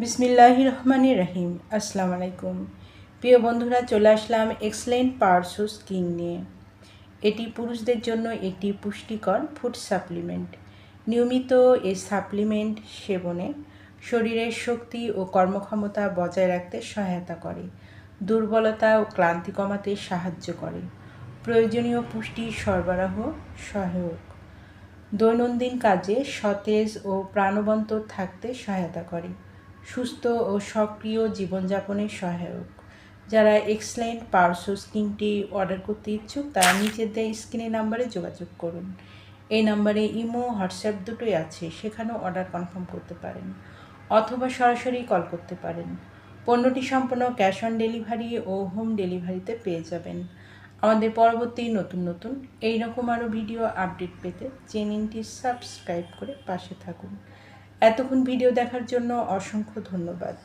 বিসমিল্লাহির রহমানির রহিম। আসসালামু আলাইকুম। প্রিয় বন্ধুরা, চলে আসলাম এক্সেলেন্ট পাওয়ারসোর্স কিং নিয়ে। এটি পুরুষদের জন্য একটি পুষ্টিকর ফুড সাপ্লিমেন্ট। নিয়মিত এই সাপ্লিমেন্ট সেবনে শরীরের শক্তি ও কর্মক্ষমতা বজায় রাখতে সহায়তা করে, দুর্বলতা ও ক্লান্তি কমাতে সাহায্য করে, প্রয়োজনীয় পুষ্টি সরবরাহ সহায়ক, দৈনন্দিন কাজে সতেজ ও প্রাণবন্ত থাকতে সহায়তা করে, সুস্থ ও সক্রিয় জীবনযাপনের সহায়ক। যারা এক্সেলেন্ট পাওয়ারসোর্স কিংটি অর্ডার করতে ইচ্ছুক তারা নিচের দেওয়া স্ক্রিনের নাম্বারে যোগাযোগ করুন। এই নাম্বারে ইমো, হোয়াটসঅ্যাপ দুটোই আছে, সেখানেও অর্ডার কনফার্ম করতে পারেন অথবা সরাসরি কল করতে পারেন। পণ্যটি সম্পূর্ণ ক্যাশ অন ডেলিভারি ও হোম ডেলিভারিতে পেয়ে যাবেন। আমাদের পরবর্তী নতুন এইরকম আরও ভিডিও আপডেট পেতে চ্যানেলটি সাবস্ক্রাইব করে পাশে থাকুন। এতক্ষণ ভিডিও দেখার জন্য অসংখ্য ধন্যবাদ।